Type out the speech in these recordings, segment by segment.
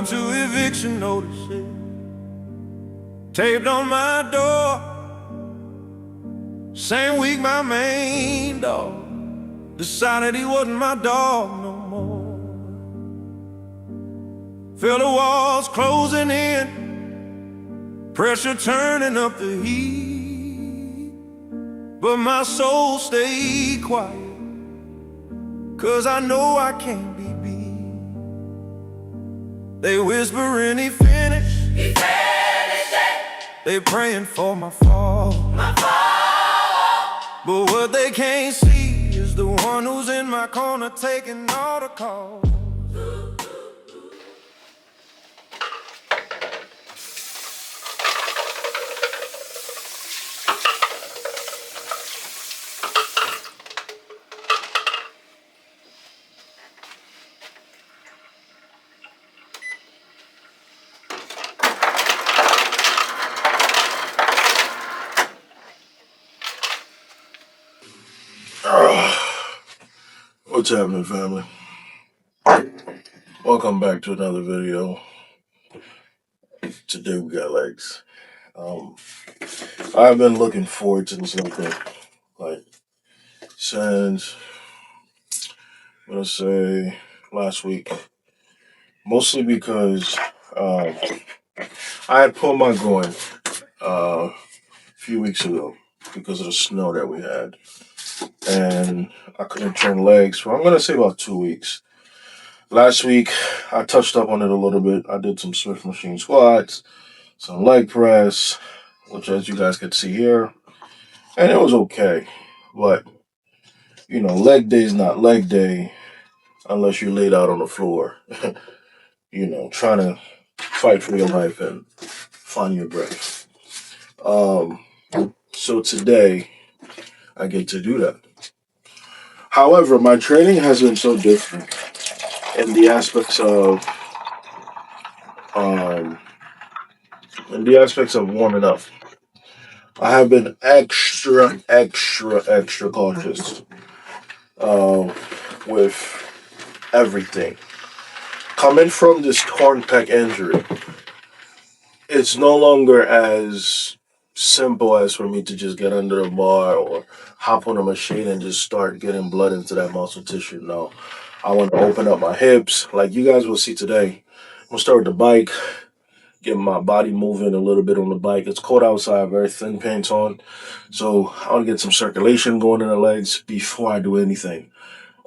Welcome to eviction notices taped on my door. Same week my main dog decided he wasn't my dog no more. Feel the walls closing in, pressure turning up the heat, but my soul stayed quiet, 'cause I know I can't be beat. They whispering he finished. He finished it. They praying for my fall. My fall. But what they can't see is the one who's in my corner taking all the calls. What's happening, family? Welcome back to another video. Today we got legs. I've been looking forward to this since I'm gonna say last week, mostly because I had pulled my groin a few weeks ago because of the snow that we had, and I couldn't turn legs for I'm gonna say about 2 weeks. Last week, I touched up on it a little bit. I did some Swift machine squats, some leg press, which as you guys can see here, and it was okay. But, leg day is not leg day unless you're laid out on the floor, trying to fight for your life and find your breath. So today, I get to do that. However, my training has been so different in the aspects of warming up. I have been extra cautious with everything. Coming from this torn pec injury, it's no longer as simple as for me to just get under a bar or hop on a machine and just start getting blood into that muscle tissue. No, I want to open up my hips like you guys will see today. I'm going to start with the bike, get my body moving a little bit on the bike. It's cold outside, very thin pants on. So I want to get some circulation going in the legs before I do anything.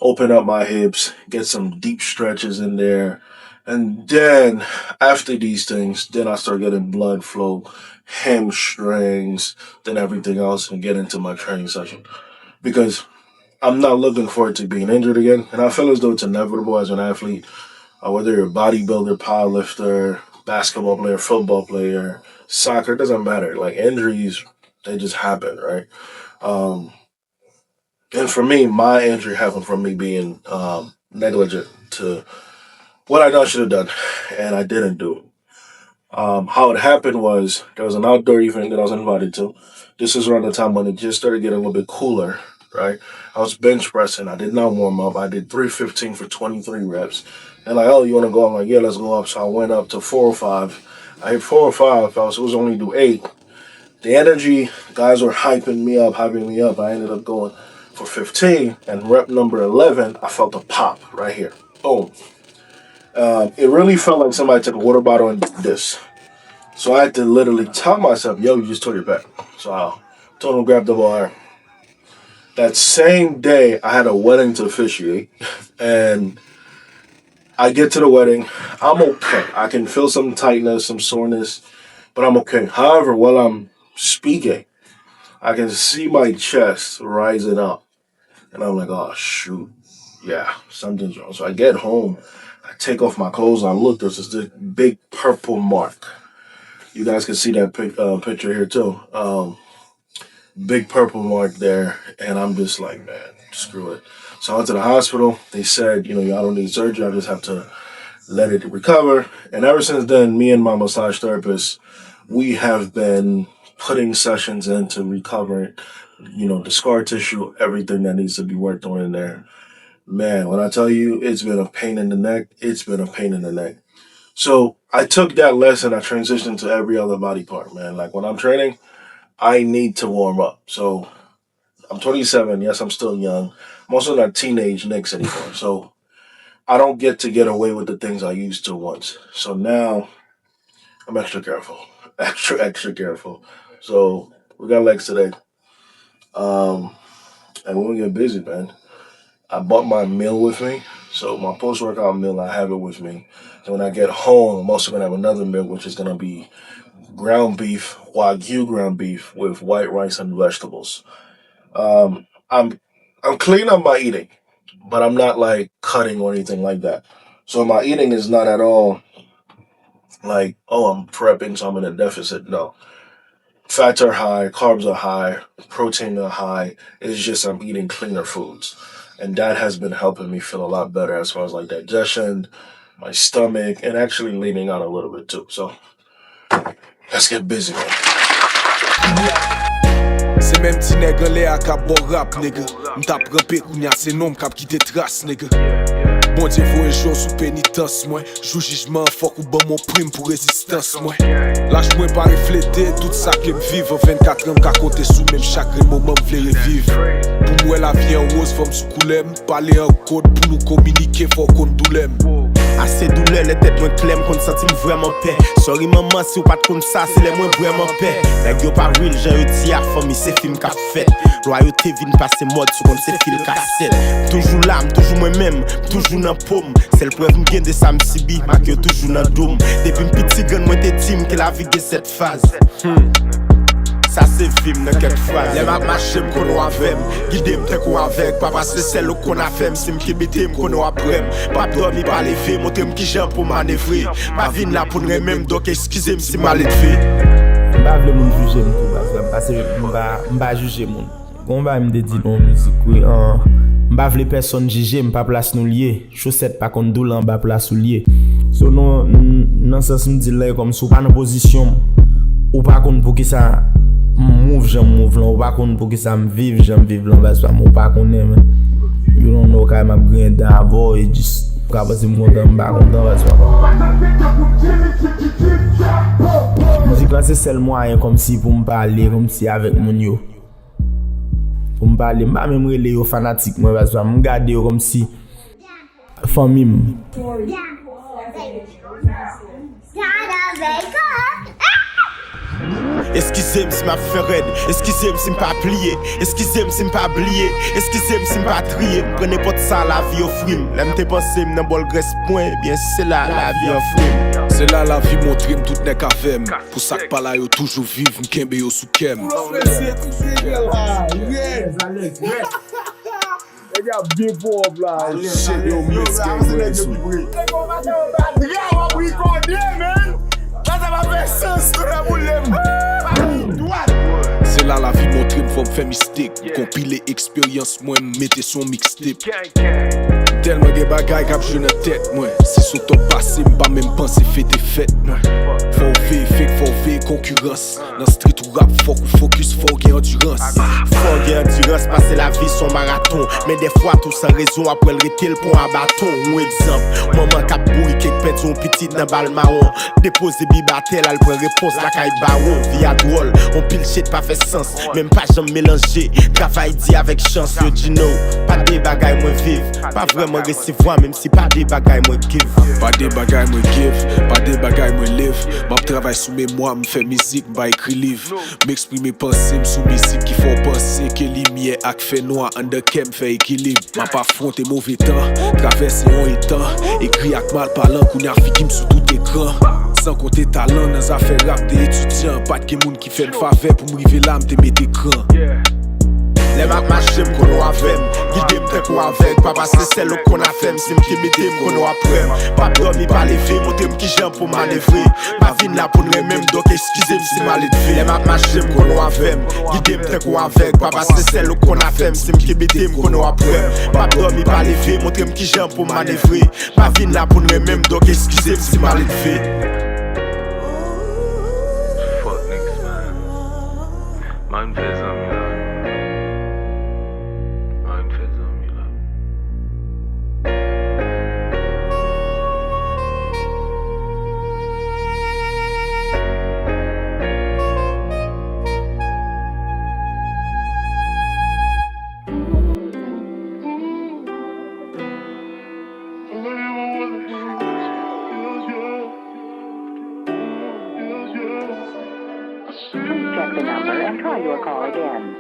Open up my hips, get some deep stretches in there. And then after these things, then I start getting blood flow, hamstrings, then everything else, and get into my training session. Because I'm not looking forward to being injured again. And I feel as though it's inevitable as an athlete, whether you're a bodybuilder, powerlifter, basketball player, football player, soccer, it doesn't matter. Like injuries, they just happen, right? And for me, my injury happened from me being negligent to what I know I should have done, and I didn't do. How it happened was there was an outdoor event that I was invited to. This is around the time when it just started getting a little bit cooler, right? I was bench pressing. I did not warm up. I did 315 for 23 reps. And like, oh, you want to go? I'm like, yeah, let's go up. So I went up to 405. I hit 405. I was supposed to only do 8. The energy, guys were hyping me up. I ended up going for 15. And rep number 11, I felt a pop right here. Boom. It really felt like somebody took a water bottle and did this. So I had to literally tell myself, yo, you just tore your back. So I told him to grab the bar. That same day, I had a wedding to officiate. And I get to the wedding. I'm okay. I can feel some tightness, some soreness, but I'm okay. However, while I'm speaking, I can see my chest rising up. And I'm like, oh, shoot. Yeah, something's wrong. So I get home. I take off my clothes. I look. There's this big purple mark. You guys can see that picture here too. Big purple mark there, and I'm just like, man, screw it. So I went to the hospital. They said, y'all don't need surgery. I just have to let it recover. And ever since then, me and my massage therapist, we have been putting sessions in to recover, the scar tissue, everything that needs to be worked on in there. Man, when I tell you it's been a pain in the neck, it's been a pain in the neck. So I took that lesson, I transitioned to every other body part, man. Like when I'm training, I need to warm up. So I'm 27. Yes, I'm still young. I'm also not teenage Knicks anymore. So I don't get away with the things I used to once. So now I'm extra careful, extra careful. So we got legs today, um, and we're gonna get busy, man. I bought my meal with me, so my post workout meal I have it with me. And when I get home, I'm also gonna have another meal, which is gonna be ground beef, wagyu ground beef with white rice and vegetables. I'm clean on my eating, but I'm not like cutting or anything like that. So my eating is not at all like, oh, I'm prepping, so I'm in a deficit. No, fats are high, carbs are high, protein are high. It's just I'm eating cleaner foods, and that has been helping me feel a lot better as far as like digestion, my stomach, and actually leaning out a little bit too. So let's get busy, man. Se menm ti neg an le a kap bon rap, nigga. M'tap rampe kounya se nom kap kite tras, nigga. Bon Dieu voye jour sous pénitence, moi. Jou jugement fok ou ban mon prime pour résistance, moi. Lâche moi pas refléter tout ça que m'vive. 24 ans m'ka compter sous même chaque moment m'vle revivre. Pour moi la vie en rose, faut m'sou koulem. Parler en code pour nous communiquer, faut qu'on doulem. Assez douleur, les têtes moins clem, qu'on sentit vraiment paix. Sorry maman, si ou pas comme ça, c'est les moins vraiment paix. Nèg yo pas real, j'ai eu ti a famille, c'est film qu'a fait. Royauté vin passer mode sous comme c'est fil cassette. Toujours là, toujours moi-même, toujours dans pomme. C'est le preuve m'gain de ça m'sibi, ma que toujours dans dôme. Depuis m'piti gun, moi t'es team, que la vie est cette phase. Ça c'est film dans quelques phrases. Les map marché m'kono avem, guide m'te ko avec. Pas parce que c'est le qu'on a fait, si m'kibite m'kono après. Pas dormi, pas lever, monter m'ki j'en pour manœuvrer. Ma vie là pour nous même, donc excusez-moi si mal élevé. M'pa vle moun juger m'tou parce que m'pa juger moun. Gon ba m'de dit dans musique oui m'pa vle personne juger, m'pa place nous lié. Chaussette pas kon doule en bas place ou lié. So non nan sens m'di là comme sou pas en position ou pas kon pour que ça move j'en move là ou pas kon pour que ça me vive j'en vive là parce que moi pas connait man. You don't know quand m'a grind avant et juste ka passer mon temps pas content parce que musique là c'est seul moyen comme si pour me parler comme si avec mon yo. Pour me parler pas même relé yo fanatique moi parce que me garder comme si famille. Excusez-moi si m'a fait raide, excusez-moi si m'pas plié, excusez-moi si m'pas oublié, excusez-moi si m'pas trié. Prenez pas de ça la vie au frime. L'aime te penser m'nan bol graisse point, bien c'est là la vie au frime. C'est là la vie montre tout nek avem. Pour ça que pas là yo toujours vive, m'kembe yo sous kem. C'est là la vie montre m'fò m'fè mistake. Compile expérience moi m'mette son mixtape. Tellement de bagay k'ap jeu nan tête moi. Si son temps passé m'pas même penser fait des fêtes moi. Faut veiller concurrence. Dans street ou rap faut qu'on focus, faut gen endurance. Faut gen endurance parce que la vie son marathon. Mais des fois tout sans raison après le rete le pont à bâton. Un exemple, maman k'ap bourri kek pète son petit nan bal marron. Dépose bibatel, elle prend réponse la caille baron. Vie à drôle, on pile shit pas fait sens. Même pas jamais mélangé, travail dit avec chance. Yo dis no, pas des bagay moi vive. Pas vraiment recevoir même si pas des bagay moi give. Pas des bagay moi give, pas des bagay moi live. M'a travail sous mémoire, m'fait musique, m'a écrit livre. M'exprimer pensée sous musique qui font penser que lumière ak fait noir under kem fait équilibre. M'a pas affronté mauvais temps, traverser un étang, écrit ak mal parlant qu'on a fiki sous tout écran. Sans compter talent dans affaires rap des étudiants, pas de moun qui fait m'faveur pour m'river là m'te mettre écran. Les map marché m'kono avem, guide m'te ko avec. Pas parce que c'est le qu'on a fait, si m'kibite m'kono après. Pas dormi, pas lever, monter m'ki j'en pour manœuvrer. Ma vie là pour nous même, donc excusez-moi si mal élevé. Les map marché m'kono avem, guide m'te ko avec. Pas parce que c'est le qu'on a fait, si m'kibite m'kono après. Pas dormi, pas lever, monter m'ki j'en pour manœuvrer. Ma vie là pour nous même, donc excusez-moi si mal élevé. Fuck niggas, man. Man fait ça, man. your call again.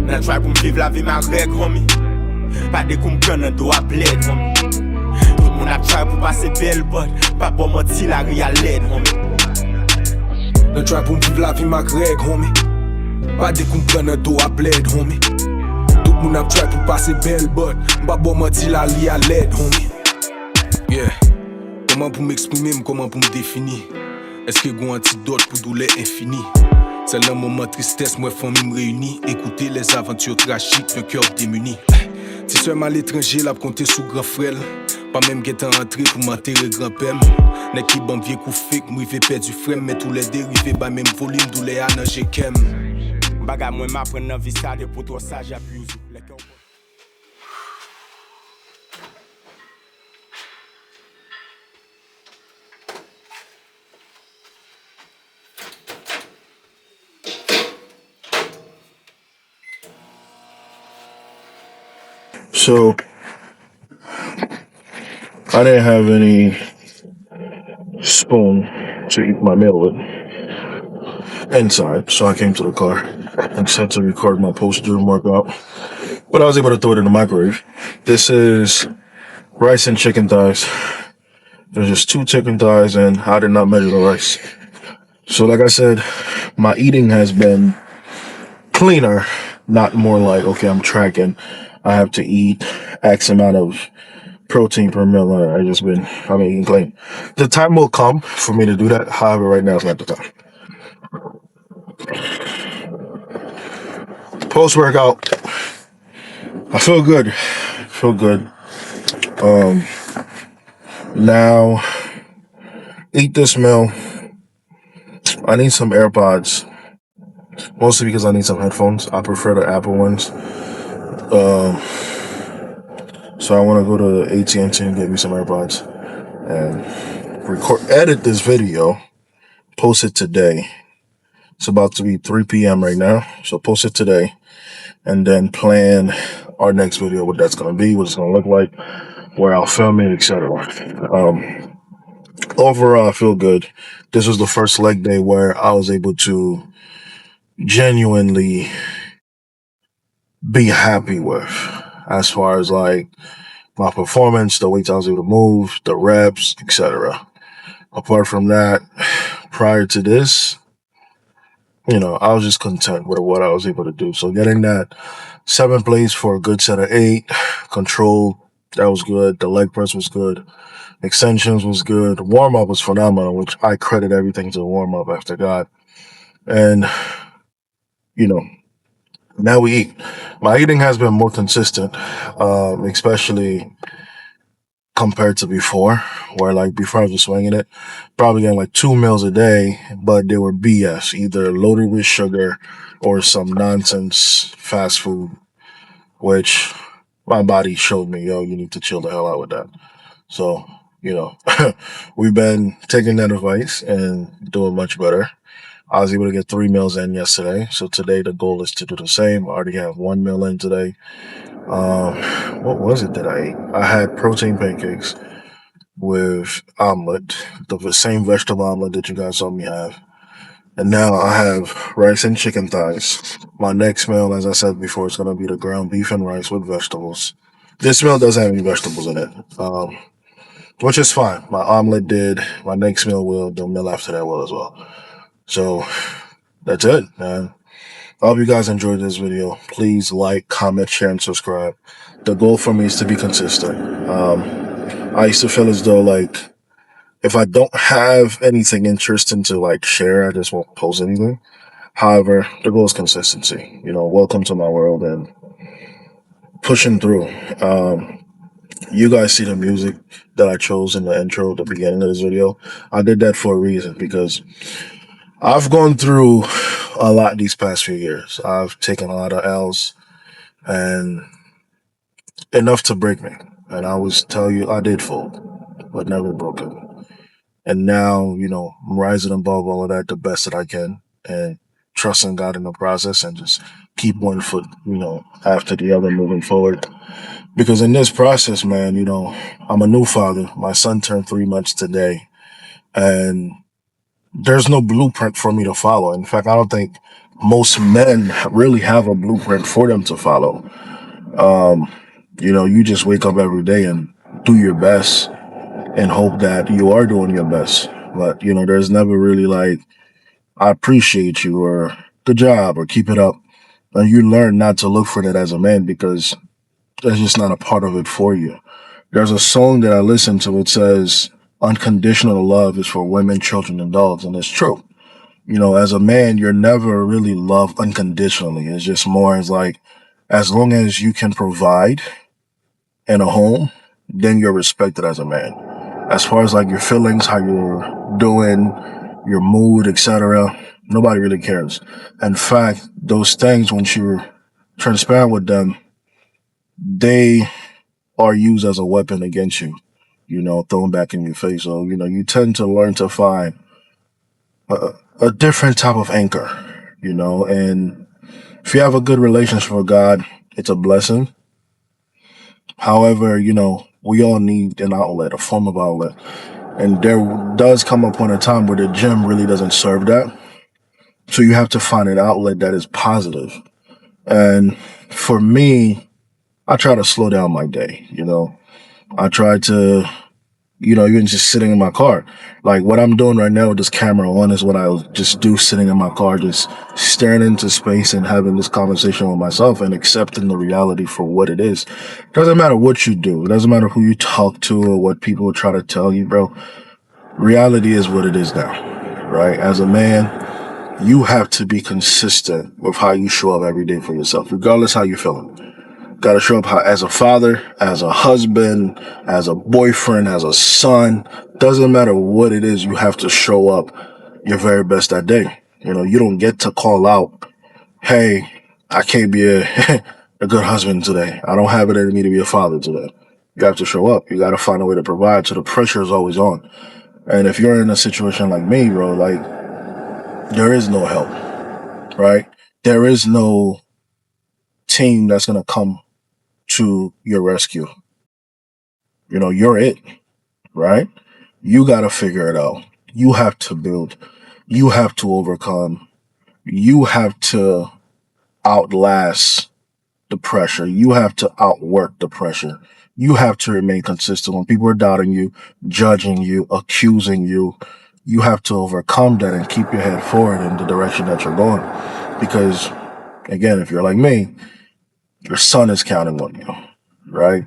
Nan try pou m'viv la vi ma reg, homie. Pa de kou m'pren nan do a bled, homie. Tout moun a try pou pase bel, but pa bon menti la ri a led, homie. Nan try pou m'viv la vi ma reg, homie. Pa de kou m'pren nan do a bled, homie. Tout moun a try pou pase bel, but pa bon menti la ri a led, homie. Yeah. Comment pour m'exprimer, comment pour me définir? Est-ce que j'ai un antidote pour douleur infinie? C'est le moment de tristesse, moi famille me réunit. Écouter les aventures tragiques, le cœur démuni. Si seulement à l'étranger, la compter sous grand frère. Pas même qu'être entré pour m'enterrer grand-père. N'est qui bon vieux coup fake, moi il perdre du frère. Mais tous les dérivés, bah même volume, douleur à nager kem. Baga moi m'apprendre dans vie ça, de pour toi ça j'abuse. So, I didn't have any spoon to eat my meal with inside, so I came to the car and set to record my post-gym workout. But I was able to throw it in the microwave. This is rice and chicken thighs. There's just 2 chicken thighs, and I did not measure the rice. So, like I said, my eating has been cleaner, not more like, okay, I'm tracking. I have to eat X amount of protein per meal. I've been eating clean. The time will come for me to do that. However, right now it's not the time. Post-workout, I feel good. Now, eat this meal. I need some AirPods. Mostly because I need some headphones. I prefer the Apple ones. So I want to go to AT&T and get me some AirPods and edit this video, post it today. It's about to be 3 p.m. right now, so post it today, and then plan our next video, what that's going to be, what it's going to look like, where I'll film it, etc. Overall, I feel good. This was the first leg day where I was able to genuinely be happy with, as far as like my performance, the weights I was able to move, the reps, etc. Apart from that, prior to this, I was just content with what I was able to do. So getting that 7th place for a good set of 8, control, that was good. The leg press was good. Extensions was good. Warm-up was phenomenal, which I credit everything to the warm-up after God. And, now we eat. My eating has been more consistent, especially compared to before, where like before I was just swinging it, probably getting like 2 meals a day, but they were BS, either loaded with sugar or some nonsense fast food, which my body showed me, yo, you need to chill the hell out with that. So, we've been taking that advice and doing much better. I was able to get 3 meals in yesterday. So today the goal is to do the same. I already have 1 meal in today. What was it that I ate? I had protein pancakes with omelet, the same vegetable omelet that you guys saw me have. And now I have rice and chicken thighs. My next meal, as I said before, is going to be the ground beef and rice with vegetables. This meal doesn't have any vegetables in it, which is fine. My omelet did. My next meal will. The meal after that will as well. So that's it, man. I hope you guys enjoyed this video. Please like, comment, share, and subscribe. The goal for me is to be consistent. I used to feel as though like if I don't have anything interesting to like share, I just won't post anything. However, the goal is consistency. Welcome to my world and pushing through. You guys see the music that I chose in the intro at the beginning of this video. I did that for a reason, because I've gone through a lot these past few years. I've taken a lot of L's, and enough to break me. And I always tell you, I did fold, but never broken. And now, I'm rising above all of that the best that I can, and trusting God in the process, and just keep one foot, after the other, moving forward. Because in this process, man, I'm a new father. My son turned 3 months today, and there's no blueprint for me to follow. In fact, I don't think most men really have a blueprint for them to follow. You just wake up every day and do your best and hope that you are doing your best. But, there's never really like, I appreciate you or good job or keep it up. And you learn not to look for that as a man because that's just not a part of it for you. There's a song that I listen to. It says, unconditional love is for women, children, and dogs. And it's true. As a man, you're never really loved unconditionally. It's just more as like, as long as you can provide in a home, then you're respected as a man. As far as like your feelings, how you're doing, your mood, etc., nobody really cares. In fact, those things, once you're transparent with them, they are used as a weapon against you, thrown back in your face. So, you tend to learn to find a different type of anchor, and if you have a good relationship with God, it's a blessing. However, we all need an outlet, a form of outlet. And there does come a point in time where the gym really doesn't serve that. So you have to find an outlet that is positive. And for me, I try to slow down my day, I try to, even just sitting in my car. Like what I'm doing right now with this camera on is what I'll just do sitting in my car, just staring into space and having this conversation with myself and accepting the reality for what it is. Doesn't matter what you do. It doesn't matter who you talk to or what people try to tell you, bro. Reality is what it is now, right? As a man, you have to be consistent with how you show up every day for yourself, regardless how you're feeling. Got to show up as a father, as a husband, as a boyfriend, as a son. Doesn't matter what it is, you have to show up your very best that day. You don't get to call out, hey, I can't be a, a good husband today. I don't have it in me to be a father today. You have to show up. You got to find a way to provide. So the pressure is always on. And if you're in a situation like me, bro, like there is no help, right? There is no team that's going to come to your rescue. You're it, right? You got to figure it out. You have to build. You have to overcome. You have to outlast the pressure. You have to outwork the pressure. You have to remain consistent. When people are doubting you, judging you, accusing you, you have to overcome that and keep your head forward in the direction that you're going. Because, again, if you're like me, your son is counting on you, right?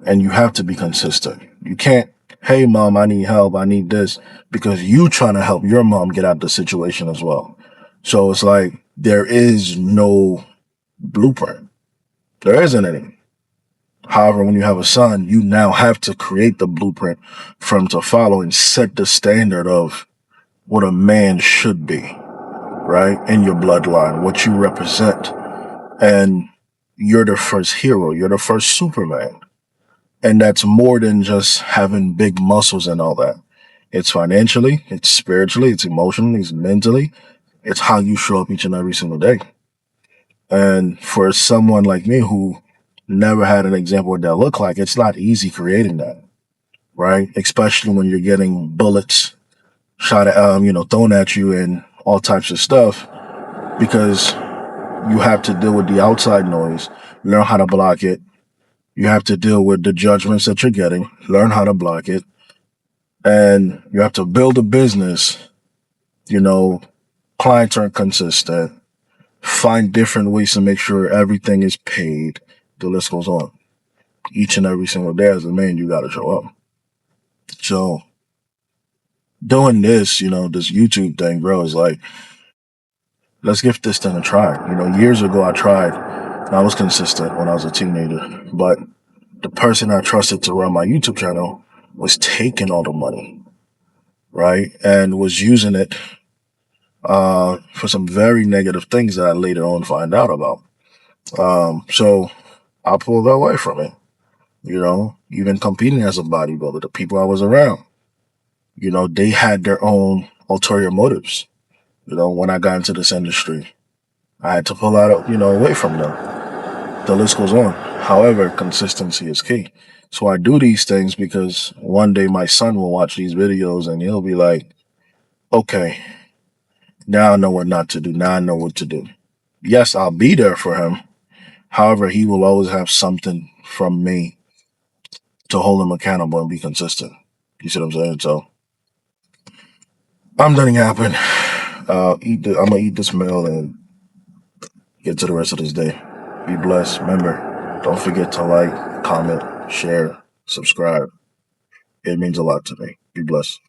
And you have to be consistent. You can't, hey, mom, I need help. I need this, because you trying to help your mom get out of the situation as well. So it's like there is no blueprint. There isn't any. However, when you have a son, you now have to create the blueprint for him to follow and set the standard of what a man should be, right? In your bloodline, what you represent. And you're the first hero. You're the first Superman. And that's more than just having big muscles and all that. It's financially, it's spiritually, it's emotionally, it's mentally. It's how you show up each and every single day. And for someone like me who never had an example of what that look like, it's not easy creating that, right? Especially when you're getting bullets shot at, thrown at you and all types of stuff, because you have to deal with the outside noise, learn how to block it. You have to deal with the judgments that you're getting, learn how to block it. And you have to build a business, clients aren't consistent, find different ways to make sure everything is paid. The list goes on. Each and every single day as a man, you got to show up. So doing this, this YouTube thing, bro, is like, let's give this thing a try. Years ago I tried, and I was consistent when I was a teenager, but the person I trusted to run my YouTube channel was taking all the money, right? And was using it for some very negative things that I later on find out about. So I pulled away from it, even competing as a bodybuilder, the people I was around, they had their own ulterior motives. When I got into this industry, I had to pull out, away from them. the list goes on. However, consistency is key. So I do these things because one day my son will watch these videos and he'll be like, okay, now I know what not to do. Now I know what to do. Yes, I'll be there for him. However, he will always have something from me to hold him accountable and be consistent. You see what I'm saying? So I'm letting it happen. I'm gonna eat this meal and get to the rest of this day. Be blessed. Remember, don't forget to like, comment, share, subscribe. It means a lot to me. Be blessed.